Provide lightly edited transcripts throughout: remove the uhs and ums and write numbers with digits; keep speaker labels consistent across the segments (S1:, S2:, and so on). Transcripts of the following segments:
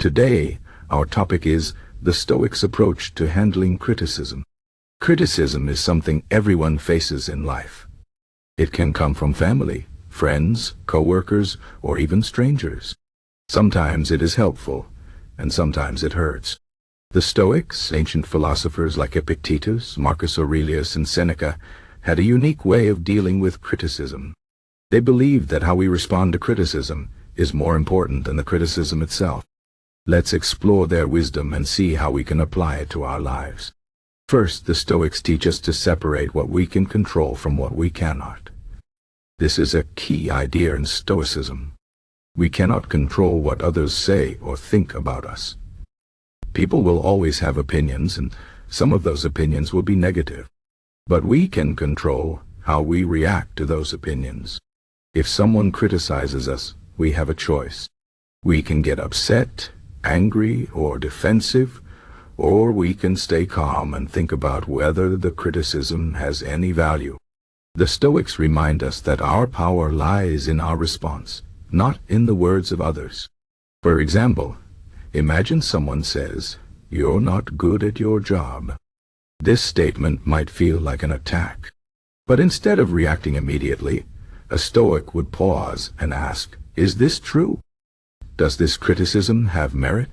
S1: Today, our topic is the Stoics' approach to handling criticism. Criticism is something everyone faces in life. It can come from family, friends, co-workers, or even strangers. Sometimes it is helpful, and sometimes it hurts. The Stoics, ancient philosophers like Epictetus, Marcus Aurelius, and Seneca, had a unique way of dealing with criticism. They believed that how we respond to criticism is more important than the criticism itself. Let's explore their wisdom and see how we can apply it to our lives. First, the Stoics teach us to separate what we can control from what we cannot. This is a key idea in Stoicism. We cannot control what others say or think about us. People will always have opinions, and some of those opinions will be negative. But we can control how we react to those opinions. If someone criticizes us, we have a choice. We can get upset, angry, or defensive, or we can stay calm and think about whether the criticism has any value. The Stoics remind us that our power lies in our response, not in the words of others. For example, imagine someone says, "You're not good at your job." This statement might feel like an attack. But instead of reacting immediately, a Stoic would pause and ask, "Is this true? Does this criticism have merit?"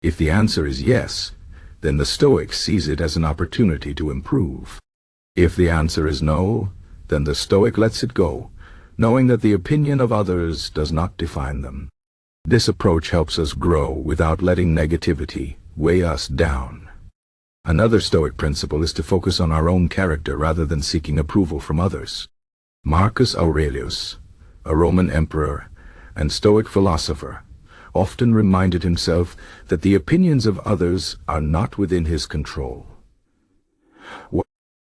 S1: If the answer is yes, then the Stoic sees it as an opportunity to improve. If the answer is no, then the Stoic lets it go, knowing that the opinion of others does not define them. This approach helps us grow without letting negativity weigh us down. Another Stoic principle is to focus on our own character rather than seeking approval from others. Marcus Aurelius, a Roman emperor and Stoic philosopher, often reminded himself that the opinions of others are not within his control.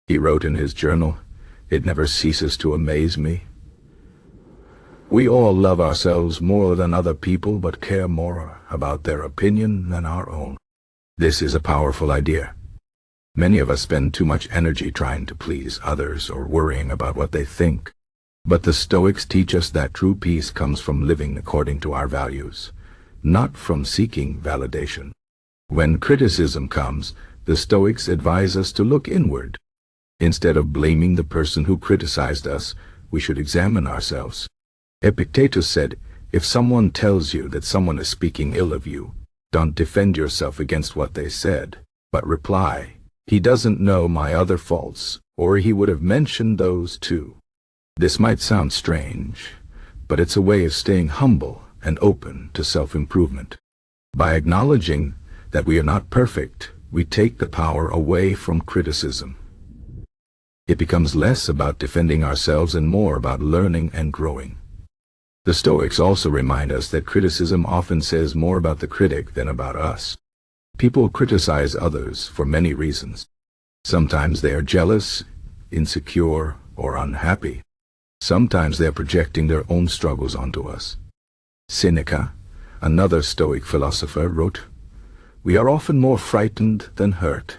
S1: He wrote in his journal, "It never ceases to amaze me. We all love ourselves more than other people, but care more about their opinion than our own." This is a powerful idea. Many of us spend too much energy trying to please others or worrying about what they think. But the Stoics teach us that true peace comes from living according to our values, not from seeking validation. When criticism comes, the Stoics advise us to look inward. Instead of blaming the person who criticized us, we should examine ourselves. Epictetus said, "If someone tells you that someone is speaking ill of you, don't defend yourself against what they said, but reply, 'He doesn't know my other faults, or he would have mentioned those too.'" This might sound strange, but it's a way of staying humble and open to self-improvement. By acknowledging that we are not perfect, we take the power away from criticism. It becomes less about defending ourselves and more about learning and growing. The Stoics also remind us that criticism often says more about the critic than about us. People criticize others for many reasons. Sometimes they are jealous, insecure, or unhappy. Sometimes they are projecting their own struggles onto us. Seneca, another Stoic philosopher, wrote, "We are often more frightened than hurt,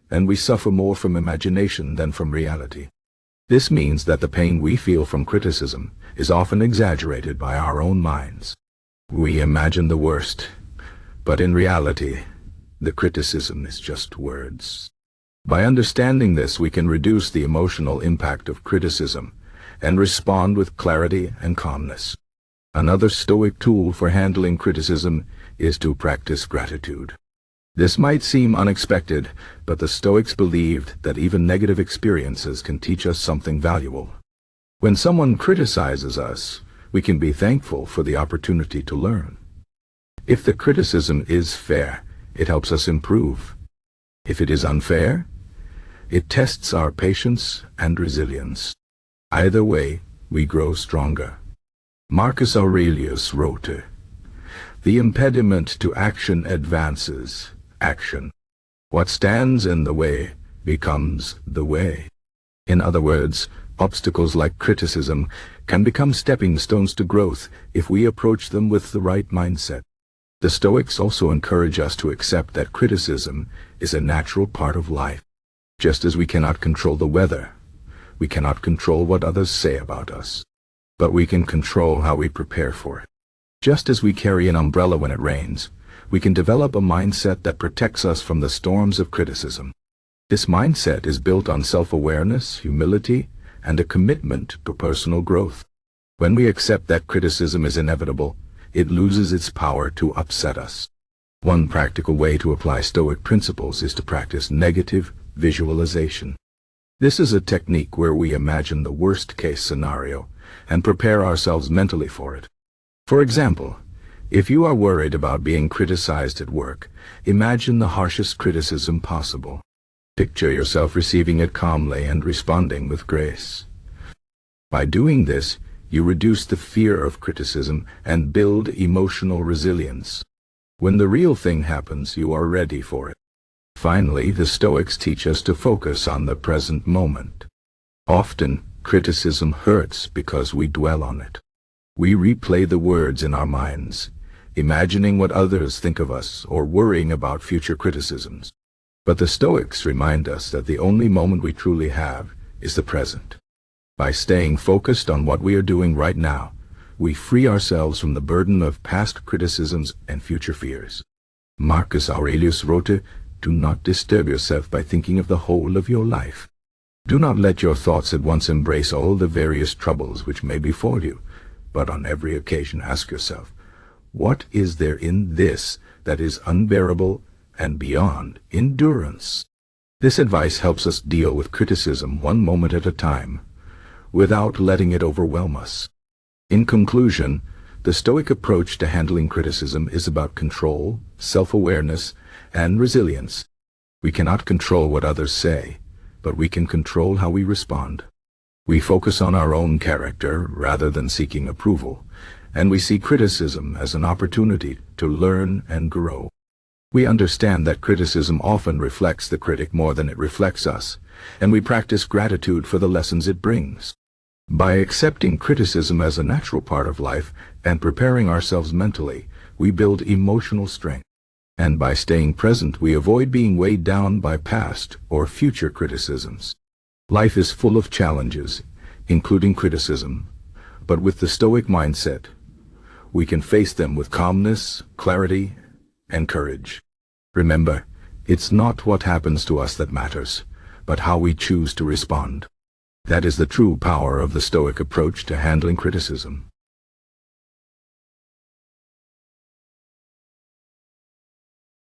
S1: and we suffer more from imagination than from reality." This means that the pain we feel from criticism is often exaggerated by our own minds. We imagine the worst, but in reality, the criticism is just words. By understanding this, we can reduce the emotional impact of criticism and respond with clarity and calmness. Another Stoic tool for handling criticism is to practice gratitude. This might seem unexpected, but the Stoics believed that even negative experiences can teach us something valuable. When someone criticizes us, we can be thankful for the opportunity to learn. If the criticism is fair, it helps us improve. If it is unfair, it tests our patience and resilience. Either way, we grow stronger. Marcus Aurelius wrote, "The impediment to action advances action. What stands in the way becomes the way." In other words, obstacles like criticism can become stepping stones to growth if we approach them with the right mindset. The Stoics also encourage us to accept that criticism is a natural part of life. Just as we cannot control the weather, we cannot control what others say about us, but we can control how we prepare for it. Just as we carry an umbrella when it rains, we can develop a mindset that protects us from the storms of criticism. This mindset is built on self-awareness, humility, and a commitment to personal growth. When we accept that criticism is inevitable, it loses its power to upset us. One practical way to apply Stoic principles is to practice negative visualization. This is a technique where we imagine the worst-case scenario and prepare ourselves mentally for it. For example, if you are worried about being criticized at work, imagine the harshest criticism possible. Picture yourself receiving it calmly and responding with grace. By doing this, you reduce the fear of criticism and build emotional resilience. When the real thing happens, you are ready for it. Finally, the Stoics teach us to focus on the present moment. Often, criticism hurts because we dwell on it. We replay the words in our minds, imagining what others think of us or worrying about future criticisms. But the Stoics remind us that the only moment we truly have is the present. By staying focused on what we are doing right now, we free ourselves from the burden of past criticisms and future fears. Marcus Aurelius wrote, "Do not disturb yourself by thinking of the whole of your life. Do not let your thoughts at once embrace all the various troubles which may befall you, but on every occasion ask yourself, what is there in this that is unbearable and beyond endurance?" This advice helps us deal with criticism one moment at a time, without letting it overwhelm us. In conclusion, the Stoic approach to handling criticism is about control, self-awareness, and resilience. We cannot control what others say, but we can control how we respond. We focus on our own character rather than seeking approval, and we see criticism as an opportunity to learn and grow. We understand that criticism often reflects the critic more than it reflects us, and we practice gratitude for the lessons it brings. By accepting criticism as a natural part of life and preparing ourselves mentally, we build emotional strength. And by staying present, we avoid being weighed down by past or future criticisms. Life is full of challenges, including criticism, but with the Stoic mindset, we can face them with calmness, clarity, and courage. Remember, it's not what happens to us that matters, but how we choose to respond. That is the true power of the Stoic approach to handling criticism.